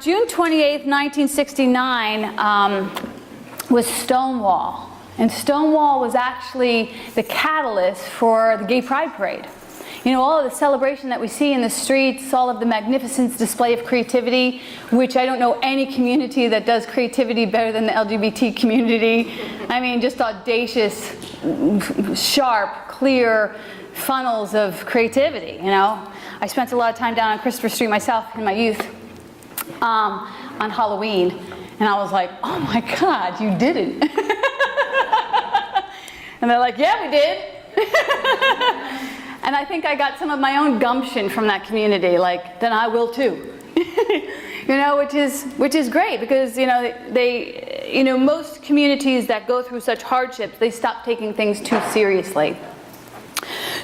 June 28th, 1969 was Stonewall. And Stonewall was actually the catalyst for the Gay Pride Parade. You know, all of the celebration that we see in the streets, all of the magnificent display of creativity, which I don't know any community that does creativity better than the LGBT community. I mean, just audacious, sharp, clear funnels of creativity, you know. I spent a lot of time down on Christopher Street myself in my youth on Halloween, and I was like, oh my God, you didn't. And they're like, yeah, we did. And I think I got some of my own gumption from that community, like, then I will too. You know, which is great, because most communities that go through such hardships, they stop taking things too seriously.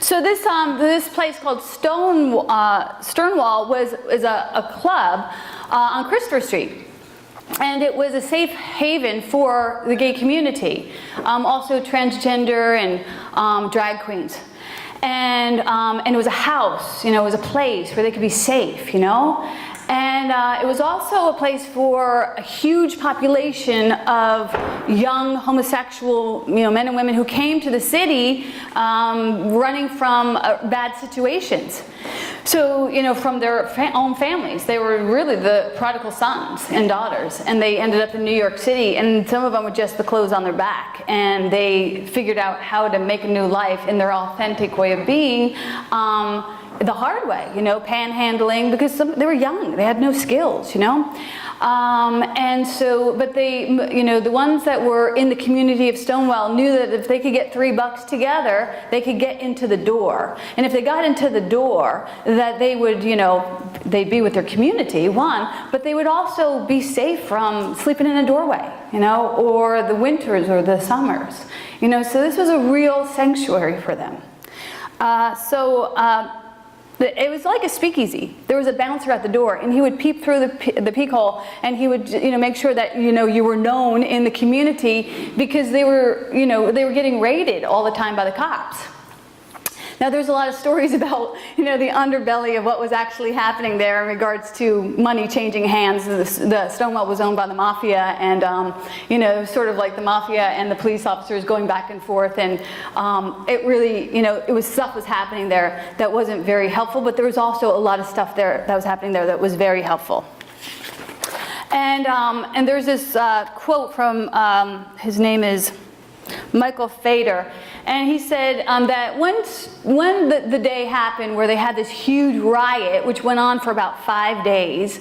So this place called Stonewall is a club on Christopher Street. And it was a safe haven for the gay community, also transgender and drag queens. And it was a house, you know, it was a place where they could be safe, you know. And it was also a place for a huge population of young homosexual, you know, men and women who came to the city running from bad situations. So, you know, from their own families. They were really the prodigal sons and daughters, and they ended up in New York City, and some of them with just the clothes on their back, and they figured out how to make a new life in their authentic way of being. The hard way, you know, panhandling, because they were young, they had no skills, you know. And so, but they, you know, the ones that were in the community of Stonewall knew that if they could get $3 together, they could get into the door. And if they got into the door, that they would, you know, they'd be with their community, one, but they would also be safe from sleeping in a doorway, you know, or the winters or the summers, you know. So this was a real sanctuary for them. It was like a speakeasy. There was a bouncer at the door, and he would peep through the peek hole, and he would, you know, make sure that, you know, you were known in the community, because they were, you know, they were getting raided all the time by the cops. Now, there's a lot of stories about, you know, the underbelly of what was actually happening there in regards to money changing hands. The Stonewall was owned by the mafia, and, you know, sort of like the mafia and the police officers going back and forth. And it really, you know, stuff was happening there that wasn't very helpful, but there was also a lot of stuff there that was happening there that was very helpful. And there's this quote from, his name is Michael Fader, and he said that when the day happened where they had this huge riot, which went on for about 5 days,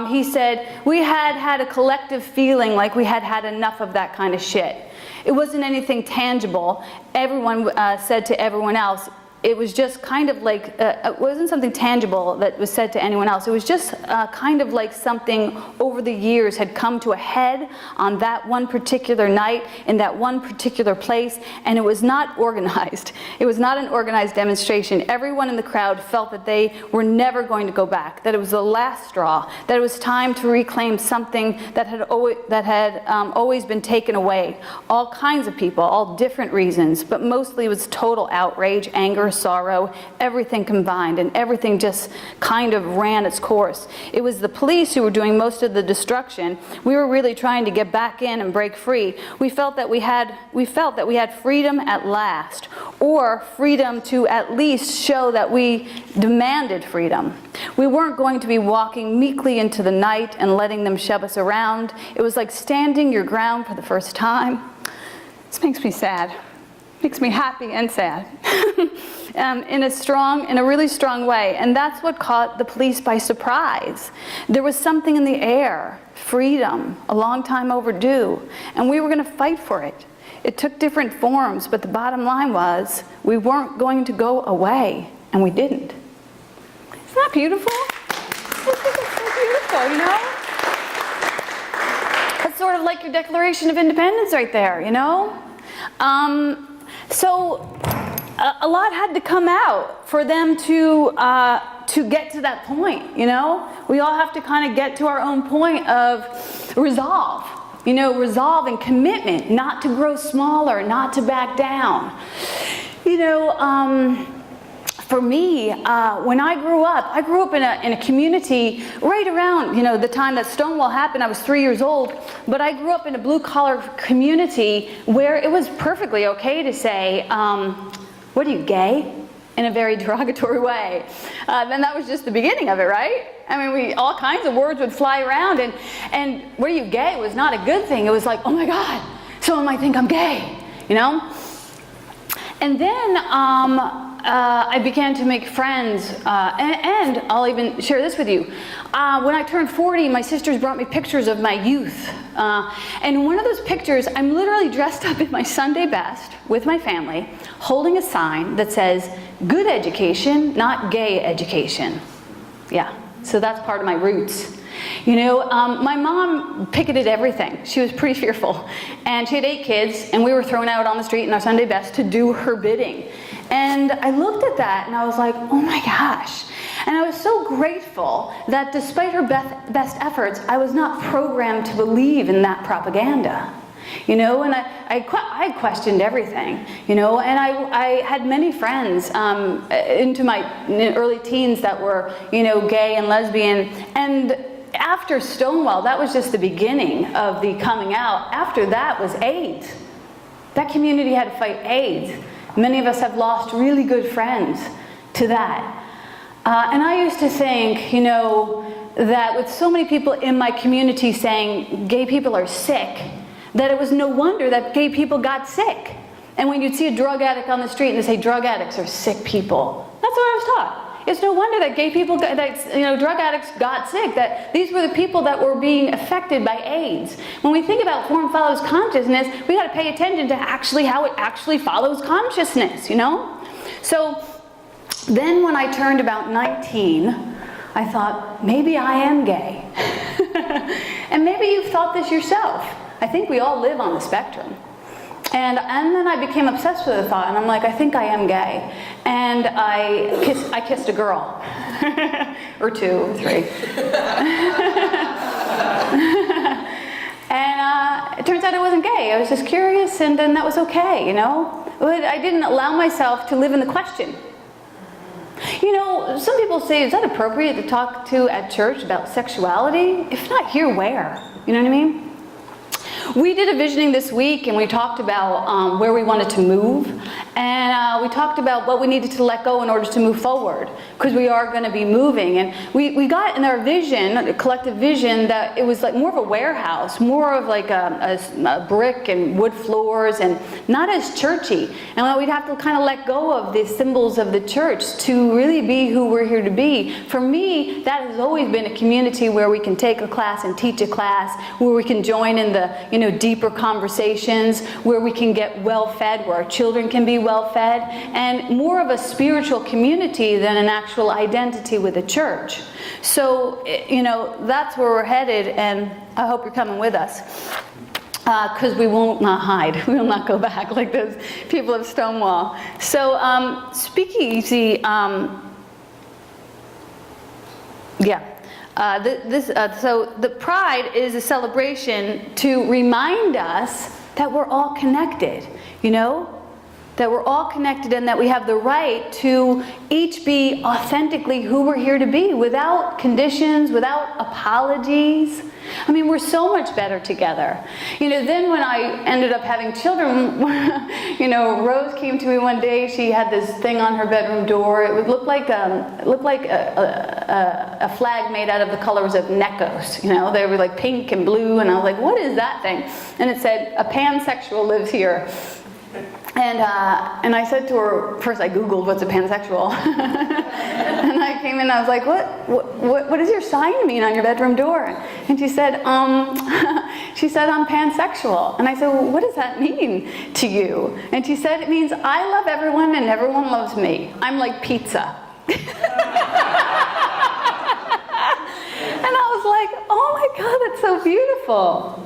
he said, we had a collective feeling like we had enough of that kind of shit. It wasn't anything tangible. Everyone said to everyone else, it was just kind of like, it wasn't something tangible that was said to anyone else. It was just kind of like something over the years had come to a head on that one particular night in that one particular place, and it was not organized. It was not an organized demonstration. Everyone in the crowd felt that they were never going to go back, that it was the last straw, that it was time to reclaim something that had always been taken away. All kinds of people, all different reasons, but mostly it was total outrage, anger, sorrow, everything combined, and everything just kind of ran its course. It was the police who were doing most of the destruction. We were really trying to get back in and break free. We felt that we had freedom at last, or freedom to at least show that we demanded freedom. We weren't going to be walking meekly into the night and letting them shove us around. It was like standing your ground for the first time. This makes me sad. Makes me happy and sad. In a really strong way. And that's what caught the police by surprise. There was something in the air, freedom, a long time overdue, and we were going to fight for it. It took different forms, but the bottom line was we weren't going to go away, and we didn't. Isn't that beautiful? I think it's so beautiful, you know? That's sort of like your Declaration of Independence right there, you know? So a lot had to come out for them to get to that point, you know? We all have to kind of get to our own point of resolve, you know, resolve and commitment, not to grow smaller, not to back down. You know, for me, when I grew up in a community right around, the time that Stonewall happened. I was 3 years old, but I grew up in a blue-collar community where it was perfectly okay to say, what are you, gay? In a very derogatory way. Then that was just the beginning of it, right? I mean, all kinds of words would fly around, and what are you, gay was not a good thing. It was like, oh my God, someone might think I'm gay, And then I began to make friends, and I'll even share this with you. When I turned 40, my sisters brought me pictures of my youth. And in one of those pictures, I'm literally dressed up in my Sunday best with my family, holding a sign that says, good education, not gay education. Yeah, so that's part of my roots. My mom picketed everything. She was pretty fearful. And she had 8 kids, and we were thrown out on the street in our Sunday best to do her bidding. And I looked at that, and I was like, oh my gosh. And I was so grateful that despite her best efforts, I was not programmed to believe in that propaganda. And I questioned everything, and I had many friends into my early teens that were, gay and lesbian. And after Stonewall, that was just the beginning of the coming out. After that was AIDS. That community had to fight AIDS. Many of us have lost really good friends to that. And I used to think, that with so many people in my community saying gay people are sick, that it was no wonder that gay people got sick. And when you'd see a drug addict on the street and they say drug addicts are sick people, that's what I was taught. It's no wonder that gay people, drug addicts got sick, that these were the people that were being affected by AIDS. When we think about form follows consciousness, we got to pay attention to how it actually follows consciousness, So then when I turned about 19, I thought, maybe I am gay. And maybe you've thought this yourself. I think we all live on the spectrum. And then I became obsessed with the thought, and I'm like, I think I am gay. And I kissed a girl. Or 2 or 3. And it turns out I wasn't gay. I was just curious, and then that was okay, But I didn't allow myself to live in the question. Some people say, is that appropriate to talk to at church about sexuality? If not here, where? You know what I mean? We did a visioning this week, and we talked about where we wanted to move, and we talked about what we needed to let go in order to move forward, because we are going to be moving. And we got in our vision, a collective vision, that it was like more of a warehouse, more of like a brick and wood floors, and not as churchy. And we'd have to kind of let go of the symbols of the church to really be who we're here to be. For me, that has always been a community where we can take a class and teach a class, where we can join in the deeper conversations, where we can get well-fed, where our children can be well-fed, and more of a spiritual community than an actual identity with the church. So, that's where we're headed, and I hope you're coming with us. Because we will not hide. We will not go back like those people of Stonewall. So, Speakeasy, so the Pride is a celebration to remind us that we're all connected, that we're all connected, and that we have the right to each be authentically who we're here to be, without conditions, without apologies. I mean, we're so much better together. Then when I ended up having children, Rose came to me one day. She had this thing on her bedroom door. It would look like a flag made out of the colors of Necos. They were like pink and blue, and I was like, what is that thing? And it said, a pansexual lives here. And I said to her, first I Googled what's a pansexual. And I came in and I was like, what does your sign mean on your bedroom door? And she said, I'm pansexual. And I said, well, what does that mean to you? And she said, it means I love everyone and everyone loves me. I'm like pizza. And I was like, oh my God, that's so beautiful.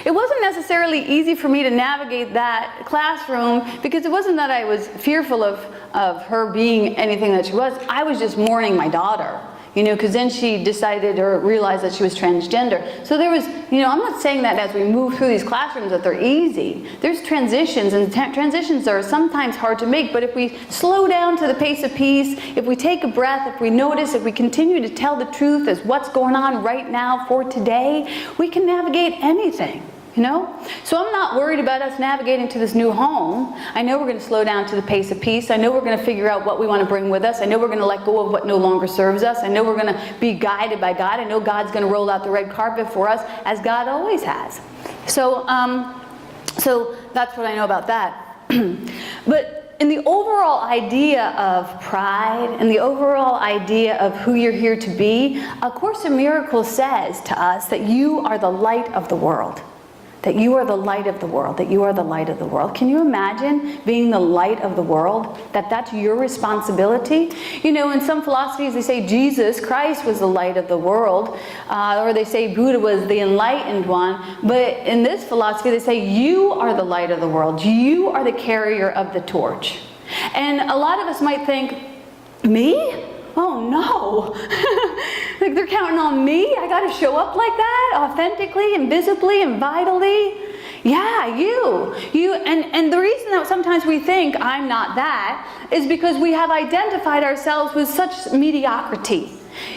It wasn't necessarily easy for me to navigate that classroom, because it wasn't that I was fearful of her being anything that she was. I was just mourning my daughter. because then she decided or realized that she was transgender. So there was, I'm not saying that as we move through these classrooms that they're easy. There's transitions, and transitions are sometimes hard to make, but if we slow down to the pace of peace, if we take a breath, if we notice, if we continue to tell the truth as what's going on right now for today, we can navigate anything. So I'm not worried about us navigating to this new home. I know we're going to slow down to the pace of peace. I know we're going to figure out what we want to bring with us. I know we're going to let go of what no longer serves us. I know we're going to be guided by God. I know God's going to roll out the red carpet for us, as God always has. So that's what I know about that. But in the overall idea of pride and the overall idea of who you're here to be, A Course in Miracles says to us that you are the light of the world. That you are the light of the world, that you are the light of the world. Can you imagine being the light of the world? That's your responsibility? In some philosophies they say Jesus Christ was the light of the world, or they say Buddha was the enlightened one. But in this philosophy they say you are the light of the world. You are the carrier of the torch. And a lot of us might think, me? Oh no, like they're counting on me? I got to show up like that, authentically and visibly and vitally? Yeah, you. And the reason that sometimes we think I'm not that is because we have identified ourselves with such mediocrity.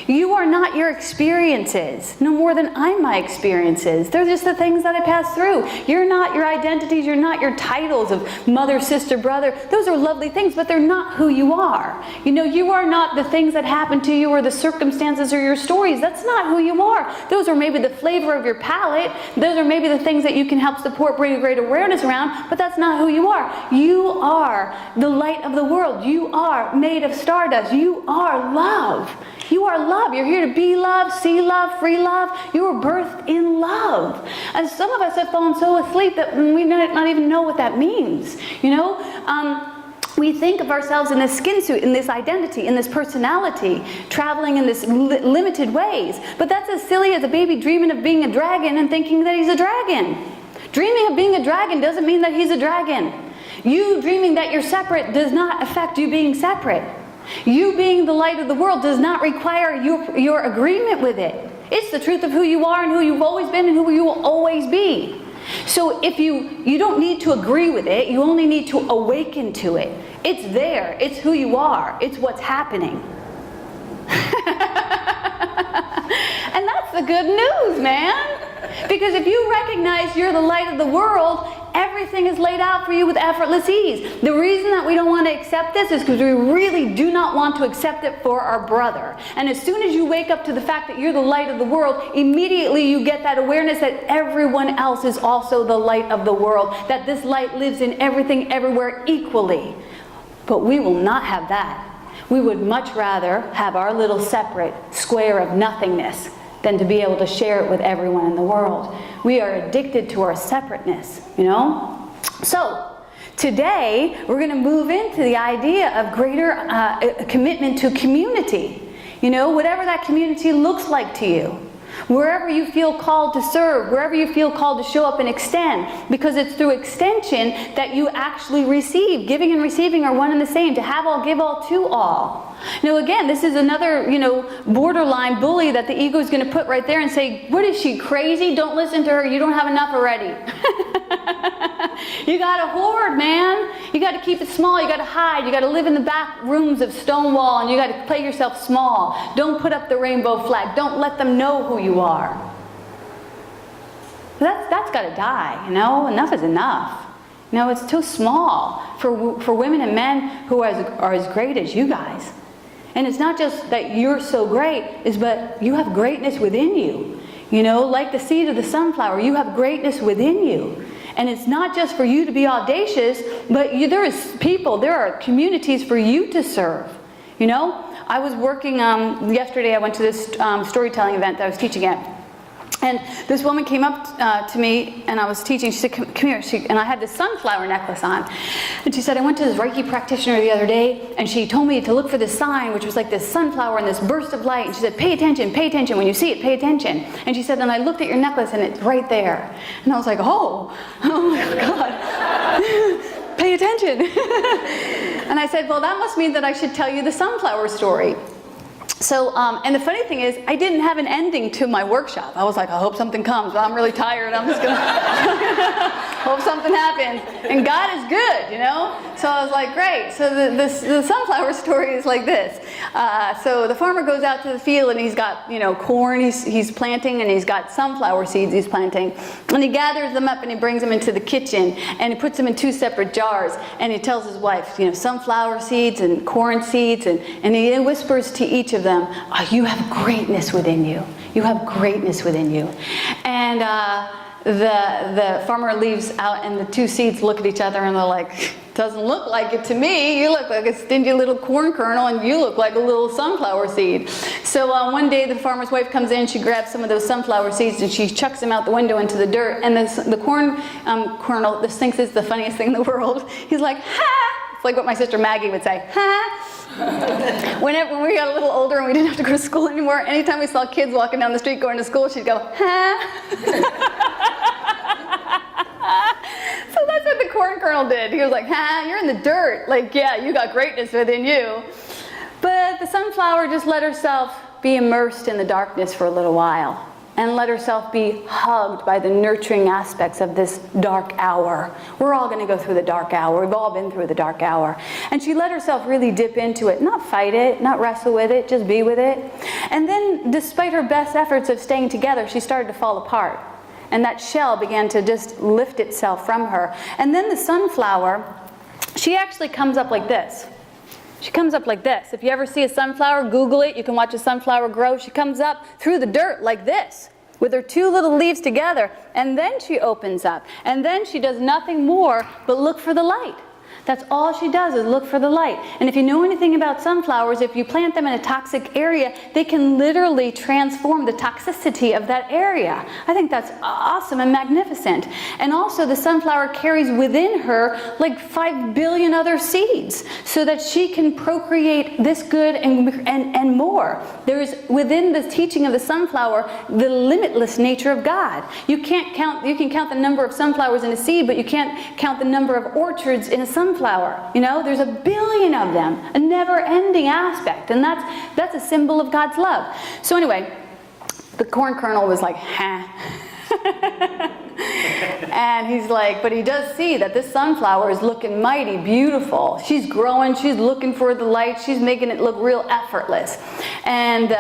You are not your experiences, no more than I'm my experiences. They're just the things that I pass through. You're not your identities, you're not your titles of mother, sister, brother. Those are lovely things, but they're not who you are. You are not the things that happen to you or the circumstances or your stories. That's not who you are. Those are maybe the flavor of your palate. Those are maybe the things that you can help support, bring a great awareness around, but that's not who you are. You are the light of the world. You are made of stardust. You are love. You are love. You're here to be love, see love, free love. You were birthed in love. And some of us have fallen so asleep that we not even know what that means. We think of ourselves in this skin suit, in this identity, in this personality, traveling in this limited ways. But that's as silly as a baby dreaming of being a dragon and thinking that he's a dragon. Dreaming of being a dragon doesn't mean that he's a dragon. You dreaming that you're separate does not affect you being separate. You being the light of the world does not require your agreement with it. It's the truth of who you are and who you've always been and who you will always be. So if you don't need to agree with it, you only need to awaken to it. It's there. It's who you are. It's what's happening. And that's the good news, man. Because if you recognize you're the light of the world, everything is laid out for you with effortless ease. The reason that we don't want to accept this is because we really do not want to accept it for our brother. And as soon as you wake up to the fact that you're the light of the world, immediately you get that awareness that everyone else is also the light of the world, that this light lives in everything, everywhere equally. But we will not have that. We would much rather have our little separate square of nothingness than to be able to share it with everyone in the world. We are addicted to our separateness, So, today, we're going to move into the idea of greater commitment to community. Whatever that community looks like to you. Wherever you feel called to serve, wherever you feel called to show up and extend, because it's through extension that you actually receive. Giving and receiving are one and the same. To have all, give all, to all. Again, this is another, borderline bully that the ego is going to put right there and say, what is she, crazy? Don't listen to her. You don't have enough already. You got to hoard, man. You got to keep it small. You got to hide. You got to live in the back rooms of Stonewall, and you got to play yourself small. Don't put up the rainbow flag. Don't let them know who you are. That's got to die, Enough is enough. It's too small for women and men who are as great as you guys. And it's not just that you're so great, but you have greatness within you. Like the seed of the sunflower, you have greatness within you. And it's not just for you to be audacious, but there are communities for you to serve. I was working, yesterday I went to this storytelling event that I was teaching at. And this woman came up to me, and I was teaching. She said, come here. And I had this sunflower necklace on. And she said, I went to this Reiki practitioner the other day, and she told me to look for this sign, which was like this sunflower and this burst of light. And she said, pay attention. When you see it, pay attention. And she said, and I looked at your necklace, and it's right there. And I was like, oh my God. Pay attention. And I said, well, that must mean that I should tell you the sunflower story. So, and the funny thing is, I didn't have an ending to my workshop. I was like, I hope something comes, but I'm really tired. I'm just gonna hope something happens. And God is good, you know? So I was like, great. So the sunflower story is like this. So the farmer goes out to the field and he's got, you know, corn he's planting, and he's got sunflower seeds he's planting. And he gathers them up and he brings them into the kitchen and he puts them in 2 separate jars. And he tells his wife, you know, sunflower seeds and corn seeds, and he whispers to each of them, oh, you have greatness within you. You have greatness within you. And the farmer leaves out, and the 2 seeds look at each other and they're like, doesn't look like it to me. You look like a stingy little corn kernel, and you look like a little sunflower seed. So one day the farmer's wife comes in, she grabs some of those sunflower seeds and she chucks them out the window into the dirt. And the corn kernel, this thinks it's the funniest thing in the world. He's like, ha! It's like what my sister Maggie would say, ha! When we got a little older and we didn't have to go to school anymore, anytime we saw kids walking down the street going to school, she'd go, ha! So that's what the corn kernel did. He was like, ha, you're in the dirt. Like, yeah, you got greatness within you. But the sunflower just let herself be immersed in the darkness for a little while, and let herself be hugged by the nurturing aspects of this dark hour. We're all going to go through the dark hour. We've all been through the dark hour. And she let herself really dip into it, not fight it, not wrestle with it, just be with it. And then, despite her best efforts of staying together, she started to fall apart. And that shell began to just lift itself from her. And then the sunflower, she actually comes up like this. She comes up like this. If you ever see a sunflower, Google it. You can watch a sunflower grow. She comes up through the dirt like this, with her 2 little leaves together. And then she opens up. And then she does nothing more but look for the light. That's all she does, is look for the light. And if you know anything about sunflowers, if you plant them in a toxic area, they can literally transform the toxicity of that area. I think that's awesome and magnificent. And also the sunflower carries within her like 5 billion other seeds, so that she can procreate this good and more. There is, within the teaching of the sunflower, the limitless nature of God. You can count the number of sunflowers in a seed, but you can't count the number of orchards in a sunflower. You know, there's a billion of them, a never-ending aspect, and that's a symbol of God's love. So anyway, the corn kernel was like, ha. And he's like, but he does see that this sunflower is looking mighty beautiful. She's growing, she's looking for the light, she's making it look real effortless. And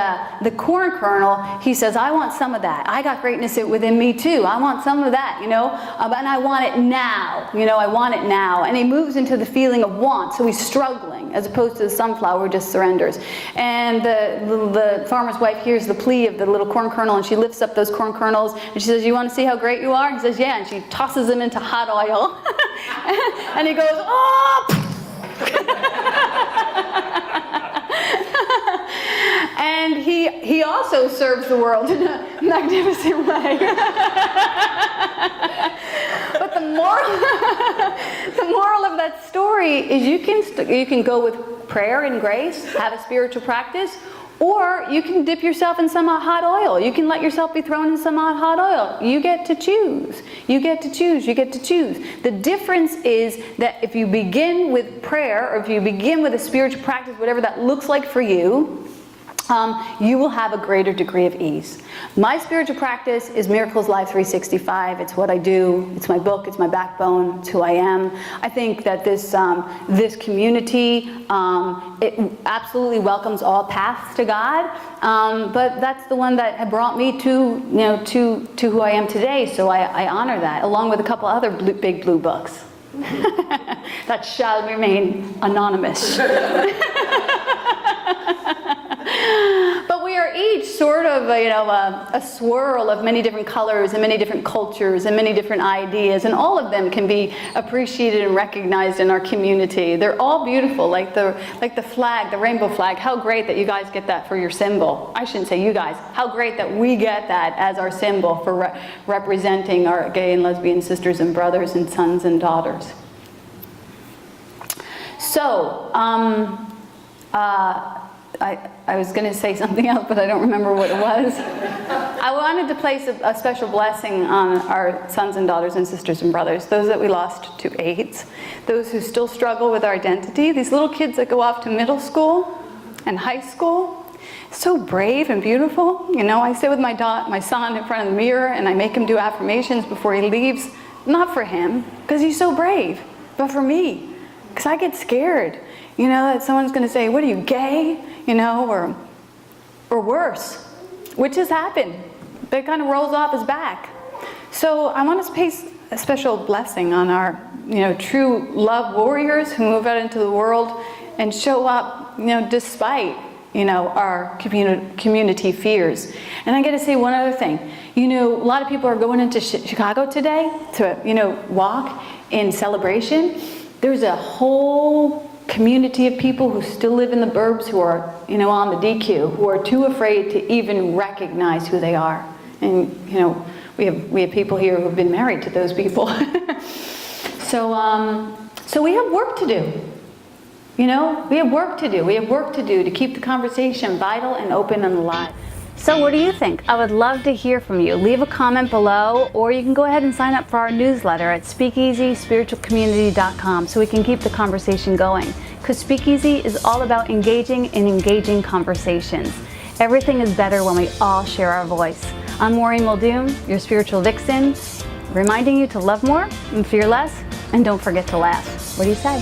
the corn kernel, he says, I want some of that. I got greatness within me too. I want some of that, you know, and I want it now. You know, I want it now. And he moves into the feeling of want, so he's struggling, as opposed to the sunflower who just surrenders. And the farmer's wife hears the plea of the little corn kernel, and she lifts up those corn kernels, and she says, you want to see how great you are? And he says, yeah. And she tosses him into hot oil. And he goes, oh! And he also serves the world in a magnificent way. But the moral of that story is you can go with prayer and grace, have a spiritual practice, or you can dip yourself in some hot oil. You can let yourself be thrown in some hot oil. You get to choose. You get to choose. You get to choose. The difference is that if you begin with prayer, or if you begin with a spiritual practice, whatever that looks like for you, you will have a greater degree of ease. My spiritual practice is Miracles Live 365. It's what I do. It's my book. It's my backbone. It's who I am. I think that this community, it absolutely welcomes all paths to God. But that's the one that had brought me to who I am today. So I honor that, along with a couple other big blue books that shall remain anonymous. But we are each sort of a swirl of many different colors and many different cultures and many different ideas, and all of them can be appreciated and recognized in our community. They're all beautiful, like the flag, the rainbow flag. How great that you guys get that for your symbol. I shouldn't say you guys. How great that we get that as our symbol for representing our gay and lesbian sisters and brothers and sons and daughters. So, I was going to say something else, but I don't remember what it was. I wanted to place a special blessing on our sons and daughters and sisters and brothers, those that we lost to AIDS, those who still struggle with our identity, these little kids that go off to middle school and high school, so brave and beautiful. You know, I sit with my son in front of the mirror and I make him do affirmations before he leaves. Not for him, because he's so brave, but for me, because I get scared. You know, that someone's going to say, what are you, gay? You know, or worse, which has happened. But it kind of rolls off his back. So I want to pay a special blessing on our, you know, true love warriors who move out into the world and show up, you know, despite, you know, our community fears. And I got to say one other thing. You know, a lot of people are going into Chicago today to, you know, walk in celebration. There's a whole community of people who still live in the burbs who are, you know, on the DQ, who are too afraid to even recognize who they are. And, you know, we have people here who have been married to those people. So we have work to do. You know, we have work to do. We have work to do to keep the conversation vital and open and alive. So what do you think? I would love to hear from you. Leave a comment below, or you can go ahead and sign up for our newsletter at speakeasyspiritualcommunity.com so we can keep the conversation going. Because Speakeasy is all about engaging in engaging conversations. Everything is better when we all share our voice. I'm Maureen Muldoon, your spiritual vixen, reminding you to love more and fear less, and don't forget to laugh. What do you say?